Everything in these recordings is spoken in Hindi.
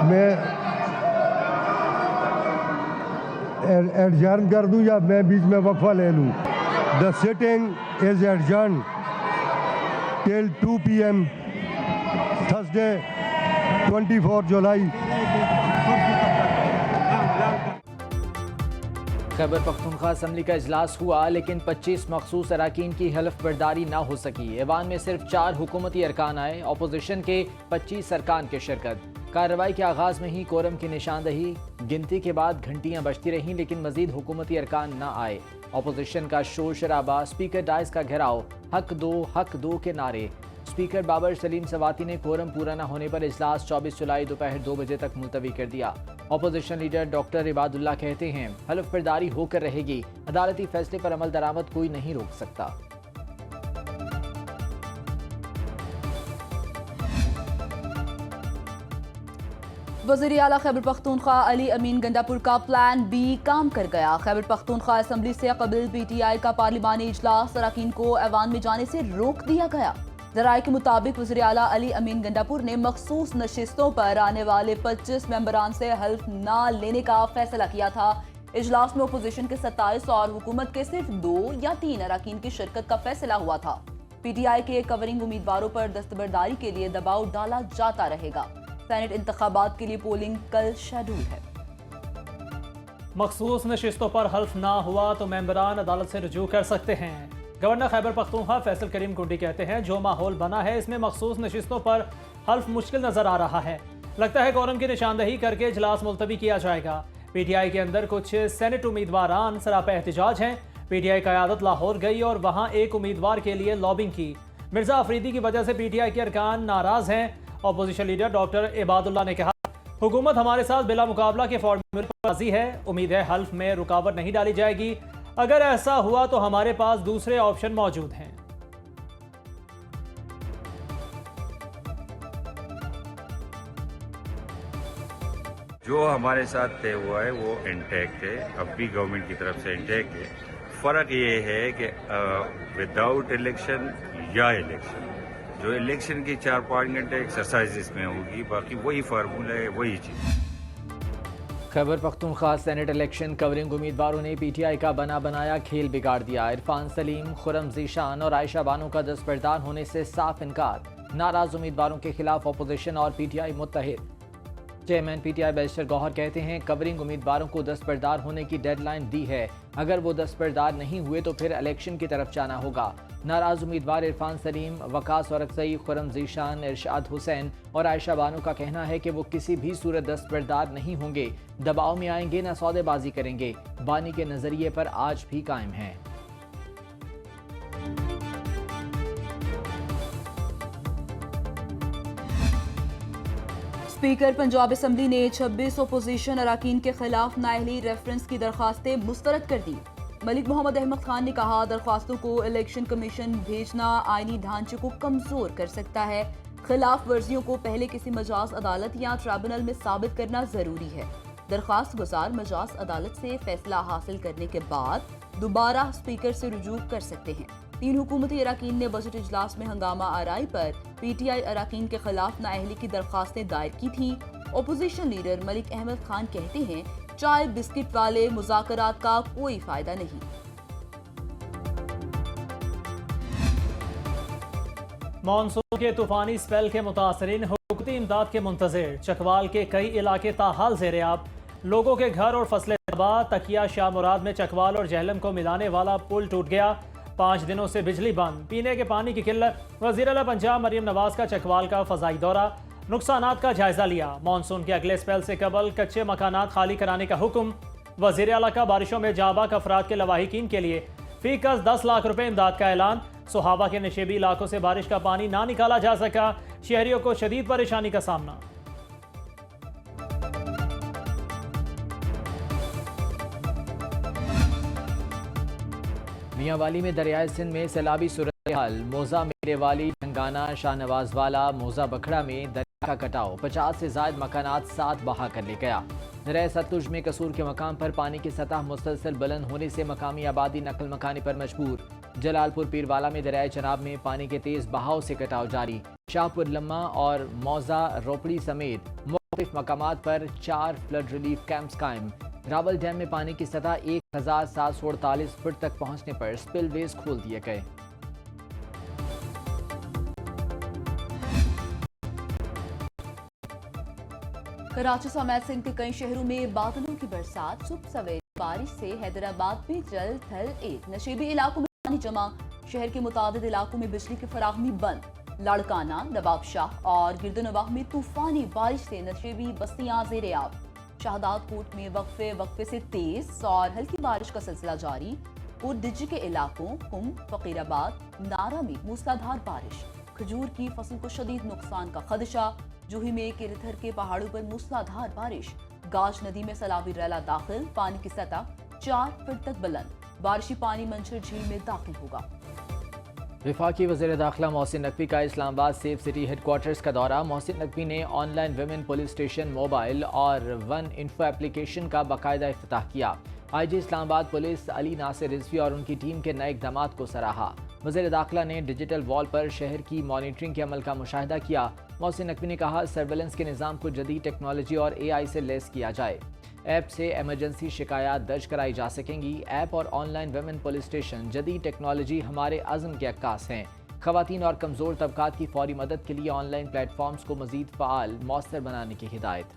मैं एडजर्न कर दूं या मैं बीच में वक्फा ले लूं? The sitting is adjourn till 2 PM Thursday 24 July. Khyber Pakhtunkhwa assembly का इजलास हुआ, लेकिन 25 मखसूस अरकान की हल्फ बर्दारी ना हो सकी। ऐवान में सिर्फ 4 हुकूमती अरकान आए, अपोजिशन के 25 अरकान की शिरकत। कार्रवाई के आगाज में ही कोरम की निशानदही, गिनती के बाद घंटियां बजती रहीं, लेकिन मजीद हुकूमती अरकान न आए। अपोजिशन का शोर शराबा, स्पीकर डाइस का घेराव, हक दो के नारे। स्पीकर बाबर सलीम सवाती ने कोरम पूरा न होने पर इजलास 24 जुलाई दोपहर 2 बजे तक मुलतवी कर दिया। अपोजिशन लीडर डॉक्टर इबादुल्ला कहते हैं हल्फ बर्दारी होकर रहेगी, अदालती फैसले पर अमल दरामद कोई नहीं रोक सकता। वज़ीर आला खैबर पख्तूनख्वा अली अमीन गंडापुर का प्लान बी काम कर गया। खैबर पख्तूनख्वा असम्बली से कबल PTI का पार्लिमानी इजलास अरकान को ऐवान में जाने से रोक दिया गया। ज़राए के मुताबिक वज़ीर आला अली अमीन गंडापुर ने मखसूस नशिस्तों पर आने वाले 25 मेंबरान से हल्फ न लेने का फैसला किया था। इजलास में अपोजिशन के 27 और हुकूमत के सिर्फ 2 या 3 अरकान की शिरकत का फैसला हुआ था। PTI के कवरिंग उम्मीदवारों पर दस्तबरदारी के लिए दबाव डाला जाता रहेगा। सेनेट इंतखाबात के लिए पोलिंग कल शेड्यूल है। मखसूस नशिस्तों पर हल्फ ना हुआ तो मेंबरान अदालत से रुजू कर सकते हैं। गवर्नर खैबर पख्तूनख्वा फैसल करीम कुंडी कहते हैं जो माहौल बना है इसमें मखसूस नशिस्तों पर हल्फ मुश्किल नजर आ रहा है। लगता है कोरम की निशानदही करके इजलास मुलतवी किया जाएगा। PTI के अंदर कुछ सेनेट उम्मीदवार सरापा एहतजाज हैं। PTI क़यादत लाहौर गई और वहाँ एक उम्मीदवार के लिए लॉबिंग की। मिर्जा अफरीदी की वजह से PTI के अरकान नाराज हैं। अपोजिशन लीडर डॉक्टर इबादुल्ला ने कहा हुकूमत हमारे साथ बिला मुकाबला के फॉर्मूले पर राजी है, उम्मीद है हल्फ में रुकावट नहीं डाली जाएगी। अगर ऐसा हुआ तो हमारे पास दूसरे ऑप्शन मौजूद हैं। जो हमारे साथ तय हुआ है वो इंटैक्ट है, अब भी गवर्नमेंट की तरफ से इंटैक्ट है। फर्क ये है कि विदाउट इलेक्शन या इलेक्शन, जो इलेक्शन की 4-5 घंटे एक्सरसाइज इसमें होगी, बाकी वही फार्मूला है, वही चीज़। Khyber Pakhtunkhwa senate election covering उम्मीदवारों ने PTI का बना बनाया खेल बिगाड़ दिया। इरफान सलीम, खुरम जीशान और आयशा बानो का दस्तबरदार होने से साफ इनकार। नाराज उम्मीदवारों के खिलाफ अपोजिशन और PTI मुत्तहिद। चेयरमैन PTI बैरिस्टर गौहर कहते हैं कवरिंग उम्मीदवारों को दस्तबरदार होने की डेडलाइन दी है, अगर वो दस्तबरदार नहीं हुए तो फिर इलेक्शन की तरफ जाना होगा। नाराज उम्मीदवार इरफान सलीम, वकास औरकसई, खुरम जीशान, इरशाद हुसैन और आयशा बानो का कहना है कि वो किसी भी सूरत दस्तबरदार नहीं होंगे, दबाव में आएंगे न सौदेबाजी करेंगे। बानी के नजरिए पर आज भी कायम हैं। स्पीकर पंजाब असम्बली ने 26 अपोजिशन अरकान के खिलाफ नाअहली रेफरेंस की दरख्वास्तें मुस्तरद कर दी। मलिक मोहम्मद अहमद खान ने कहा दरख्वास्तों को इलेक्शन कमीशन भेजना आईनी ढांचे को कमजोर कर सकता है। खिलाफ वर्जियों को पहले किसी मजाज अदालत या ट्रिब्यूनल में साबित करना जरूरी है। दरख्वास्त गुजार मजाज अदालत से फैसला हासिल करने के बाद दोबारा स्पीकर से रुजू कर सकते हैं। 3 हुकूमती अरकान ने बजट इजलास में हंगामा आराई पर PTI अरकान के खिलाफ नाअहली की दरख्वास्तें दायर की थी। अपोजिशन लीडर मलिक अहमद खान कहते हैं चाय बिस्किट वाले मुज़ाकरात का कोई फायदा नहीं। मानसून के तूफानी स्पेल के मुतासरीन हुकूमती इमदाद के मुंतज़िर। चकवाल के कई इलाके ताहाल ज़ेर-ए-आब, लोगों के घर और फसलें तबाह। तकिया शाह मुराद में चकवाल और जहलम को मिलाने वाला पुल टूट गया। 5 दिनों से बिजली बंद, पीने के पानी की किल्लत। वज़ीर आला पंजाब मरियम नवाज का चकवाल का फ़ज़ाई दौरा, नुकसानात का जायजा लिया। मानसून के अगले स्पेल से कबल कच्चे मकानात खाली कराने का हुक्म। वज़ीर आला का बारिशों में जाबाक अफराद के लवाहिकीन के लिए फी कस 10 लाख रुपए इमदाद का ऐलान। सोहाबा के नशेबी इलाकों से बारिश का पानी ना निकाला जा सका, शहरियों को शदीद परेशानी का सामना। मियांवाली में दरियाए सिंध में सैलाबी सूरत हाल। मोजा मेरेवाली, ढंगाना, शाहनवाज वाला, मोजा बखड़ा में दरिया का कटाव। 50 से ज्यादा मकानात साथ बहा कर ले गया। दरिया सतलुज में कसूर के मकाम पर पानी की सतह मुसलसल बुलंद होने से मकामी आबादी नकल मकानी पर मजबूर। जलालपुर पीरवाला में दरियाए चनाब में पानी के तेज बहाव से कटाव जारी। शाहपुर लम्मा और मौजा रोपड़ी समेत मुख्तलिफ मकामात पर 4 फ्लड रिलीफ कैंप्स कायम। रावल डैम में पानी की सतह 1748 फुट तक पहुंचने पर स्पिलवेज खोल दिए गए। कराची समेत सिंध के कई शहरों में बादलों की बरसात। सुबह सवेरे बारिश से हैदराबाद में जल थल एक नशीबी इलाकों में पानी जमा। शहर के मुताबिक इलाकों में बिजली की फराहमी बंद। लाड़काना, नवाब शाह और गिरदनवाह में तूफानी बारिश से नशीबी बस्तियां ज़ेरे आब। शाहदाद कोट में वक्फे से तेज और हल्की बारिश का सिलसिला जारी। और डिजी के इलाकों कुम, फकीराबाद, नारा में मूसलाधार बारिश। खजूर की फसल को शदीद नुकसान का खदशा। जूही में किरथर के पहाड़ों पर मूसलाधार बारिश। गाज नदी में सैलाबी रैला दाखिल। पानी की सतह 4 फुट तक बुलंद। बारिशी पानी मंजर झील में दाखिल होगा। वफाकी वज़ीर दाखिला मोहसिन नकवी का इस्लामाबाद सेफ सिटी हेडक्वार्टर्स का दौरा। मोहसिन नकवी ने online women police station, mobile और वन इन्फो एप्लीकेशन का बाकायदा इफ्तिताह किया। IG इस्लामाबाद पुलिस अली नासिर रिजवी और उनकी टीम के नए इक़दामात को सराहा। वज़ीर दाखिला ने डिजिटल वॉल पर शहर की मॉनिटरिंग के अमल का मुशाहिदा किया। मोहसिन नकवी ने कहा, सर्वेलेंस के निज़ाम को जदीद टेक्नोलॉजी और AI से लेस किया जाए। ऐप से एमरजेंसी शिकायत दर्ज कराई जा सकेंगी। ऐप और ऑनलाइन विमेन पुलिस स्टेशन जदीद टेक्नोलॉजी हमारे अज़्म के अक्कास हैं। ख़वातीन और कमज़ोर तबकात की फौरी मदद के लिए ऑनलाइन प्लेटफॉर्म्स को मज़ीद फ़आल मौसर बनाने की हिदायत।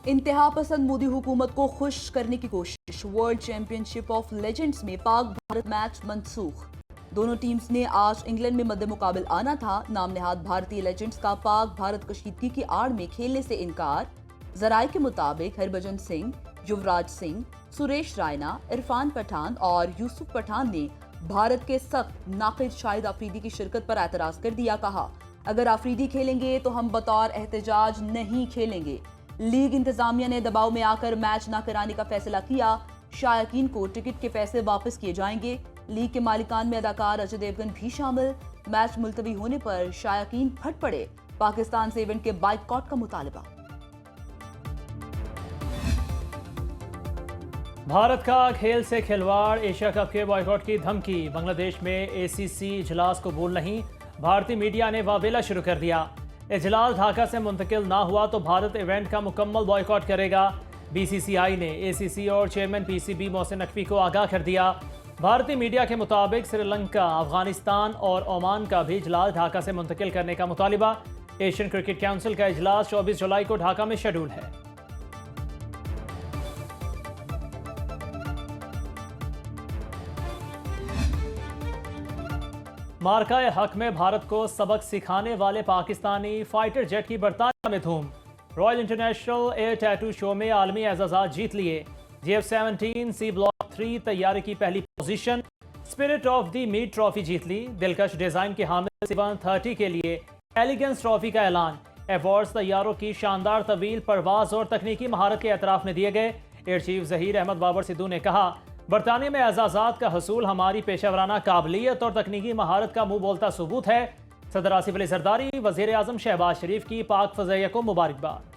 इंतहा पसंद मोदी हुकूमत को खुश करने की कोशिश। वर्ल्ड चैंपियनशिप ऑफ लेजेंड्स में पाक भारत मैच मनसूख। दोनों टीम्स ने आज इंग्लैंड में मद्दे मुकाबिल आना था। नाम नेहाद भारतीय लेजेंड्स का पाक भारत कशीदगी की आड़ में खेलने से इनकार। जराये के मुताबिक हरभजन सिंह, युवराज सिंह, सुरेश रायना, इरफान पठान और यूसुफ पठान ने भारत के सख्त नाक़िद शाहिद अफरीदी की शिरकत पर एतराज कर दिया। कहा, अगर अफरीदी खेलेंगे तो हम बतौर एहतजाज नहीं खेलेंगे। लीग इंतजामिया ने दबाव में आकर मैच न कराने का फैसला किया। शायकीन को टिकट के पैसे वापस किए जाएंगे। लीग के मालिकान में अदाकार अजय देवगन भी शामिल। मैच मुलतवी होने पर शायकीन फट पड़े। पाकिस्तान से इवेंट के बाइकआउट का मुतालबा। भारत का खेल से खिलवाड़, एशिया कप के बॉयकॉट की धमकी। बांग्लादेश में ACC इजलास कबूल नहीं। भारतीय मीडिया ने वावेला शुरू कर दिया। इजलास ढाका से मुंतकिल ना हुआ तो भारत इवेंट का मुकम्मल बॉयकॉट करेगा। BCCI ने ACC और चेयरमैन PCB मोहसिन नकवी को आगाह कर दिया। भारतीय मीडिया के मुताबिक श्रीलंका, अफगानिस्तान और ओमान का भी इजलास ढाका से मुंतकिल करने का मुतालिबा। एशियन क्रिकेट काउंसिल का इजलास 24 जुलाई को ढाका में शेड्यूल है। मार्का हक में भारत को सबक सिखाने वाले पाकिस्तानी फाइटर जेट की बरतानिया में धूम। Royal international air tattoo show में आलमी एजाज़ात जीत लिए। JF-17 सी ब्लॉक 3 तैयारी की पहली position. Spirit of the meet trophy जीत ली। दिलकश डिजाइन के हामिल C-130 के लिए एलिगेंस ट्रॉफी का ऐलान। अवार्ड्स तैयारों की शानदार तवील परवाज और तकनीकी महारत के एतराफ में दिए गए। एयर चीफ ज़हीर अहमद बाबर सिद्धू ने कहा, बरतानिया में एजाज़ात का हसूल हमारी पेशेवराना काबिलियत और तकनीकी महारत का मुंह बोलता सबूत है। सदर आसिफ अली जरदारी, वज़ीर आज़म शहबाज शरीफ की पाक फ़ज़ैया को मुबारकबाद।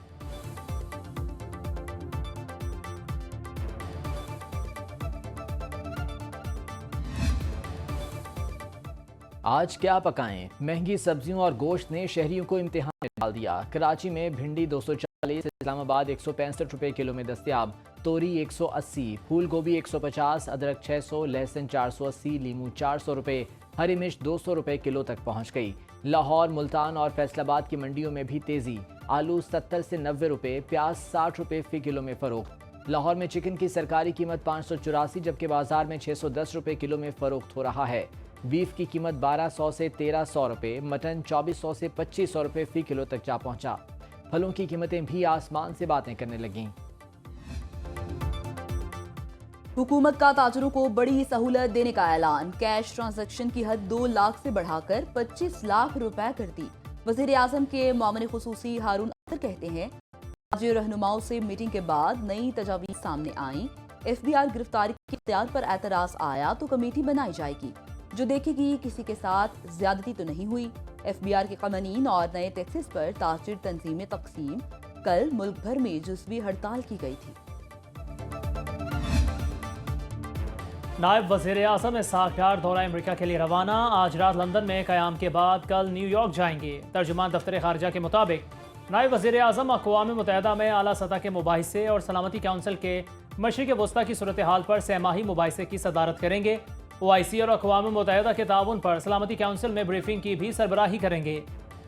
आज क्या पकाएं? महंगी सब्जियों और गोश्त ने शहरियों को इम्तिहान में डाल दिया। कराची में भिंडी 240, इस्लामाबाद 165 रुपए किलो में दस्तयाब। तोरी 180, फूल गोभी 150, अदरक 600, लहसुन 480, लीमू 400 रुपए, हरी मिर्च 200 रुपए किलो तक पहुंच गई। लाहौर, मुल्तान और फैसलाबाद की मंडियों में भी तेजी। आलू 70 से 90 रुपए, प्याज 60 रुपए फी किलो में फरोख्त। लाहौर में चिकन की सरकारी कीमत 584, जबकि बाजार में 610 रुपए किलो में फरोख्त हो रहा है। बीफ की कीमत 1200 से 1300 रुपए, मटन 2400 से 2500 रुपए फी किलो तक जा पहुंचा। फलों की कीमतें भी आसमान से बातें करने लगीं। हुकूमत का ताजरों को बड़ी सहूलत देने का ऐलान। कैश ट्रांजैक्शन की हद 2 लाख से बढ़ाकर 25 लाख रुपए कर दी। वज़ीर आज़म के मामले खुसूसी हारून अख्तर कहते हैं, आज रहनुमाओं से मीटिंग के बाद नई तजावीज़ सामने आई। FBI गिरफ्तारी के इख्तियार पर एतराज़ आया तो कमेटी बनाई जाएगी जो देखेगी किसी के साथ ज्यादती तो नहीं हुई। FBI के कवानीन और नए टैक्सेस पर ताजिर तंजीमें तकसीम। कल मुल्क भर में जुज़वी हड़ताल की गई थी। नायब वज़ीर आज़म इसहाक़ डार दौरा अमरीका के लिए रवाना। आज रात लंदन में क़याम के बाद कल न्यूयॉर्क जाएंगे। तर्जुमान दफ्तर ख़ारजा के मुताबिक नायब वज़ीर आज़म अक़वाम मुत्तहिदा में आला सतह के मुबाहिसे और सलामती काउंसिल के मशरिक़ वस्ता की सूरत हाल पर सहमाही मुबाहिसे की सदारत करेंगे। OIC और अक़वाम मुत्तहिदा के ताउन पर सलामती काउंसिल में ब्रीफिंग की भी सरबराही करेंगे।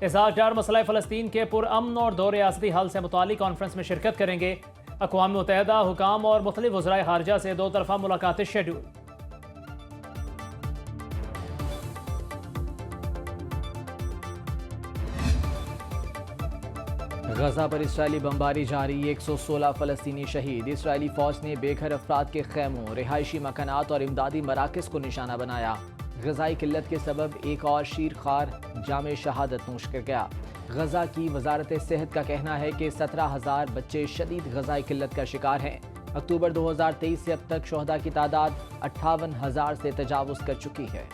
इसहाक़ डार मसला फ़लस्तीन के पुरअमन और दो रियासती हल से मुतालिक कॉन्फ्रेंस में शिरकत करेंगे। अक़वाम मुत्तहिदा हुकाम और मुख्तलिफ वज़राए ख़ारजा से दो तरफ़ा मुलाकातें शेड्यूल। गजा पर इसराइली बमबारी जारी, 116 फ़लस्तीनी शहीद। इसराइली फ़ौज ने बेघर अफराद के खैमों, रिहायशी मकानात और इमदादी मराकज़ को निशाना बनाया। गज़ाई किल्लत के सबब एक और शीर खार जामे शहादत नोश कर गया। गजा की वजारत सेहत का कहना है कि 17,000 बच्चे शदीद गजाई किल्लत का शिकार हैं। अक्टूबर 2023 से अब तक शोहदा की तादाद 58,000 से तजावुज़ कर चुकी है।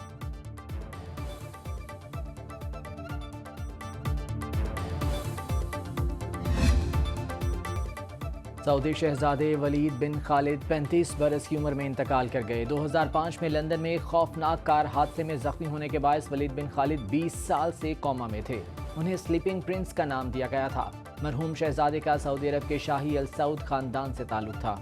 सऊदी शहजादे वलीद बिन खालिद 35 बरस की उम्र में इंतकाल कर गए। 2005 में लंदन में एक खौफनाक कार हादसे में जख्मी होने के बायस वलीद बिन खालिद 20 साल से कोमा में थे। उन्हें स्लीपिंग प्रिंस का नाम दिया गया था। मरहूम शहजादे का सऊदी अरब के शाही अल सऊद खानदान से ताल्लुक था।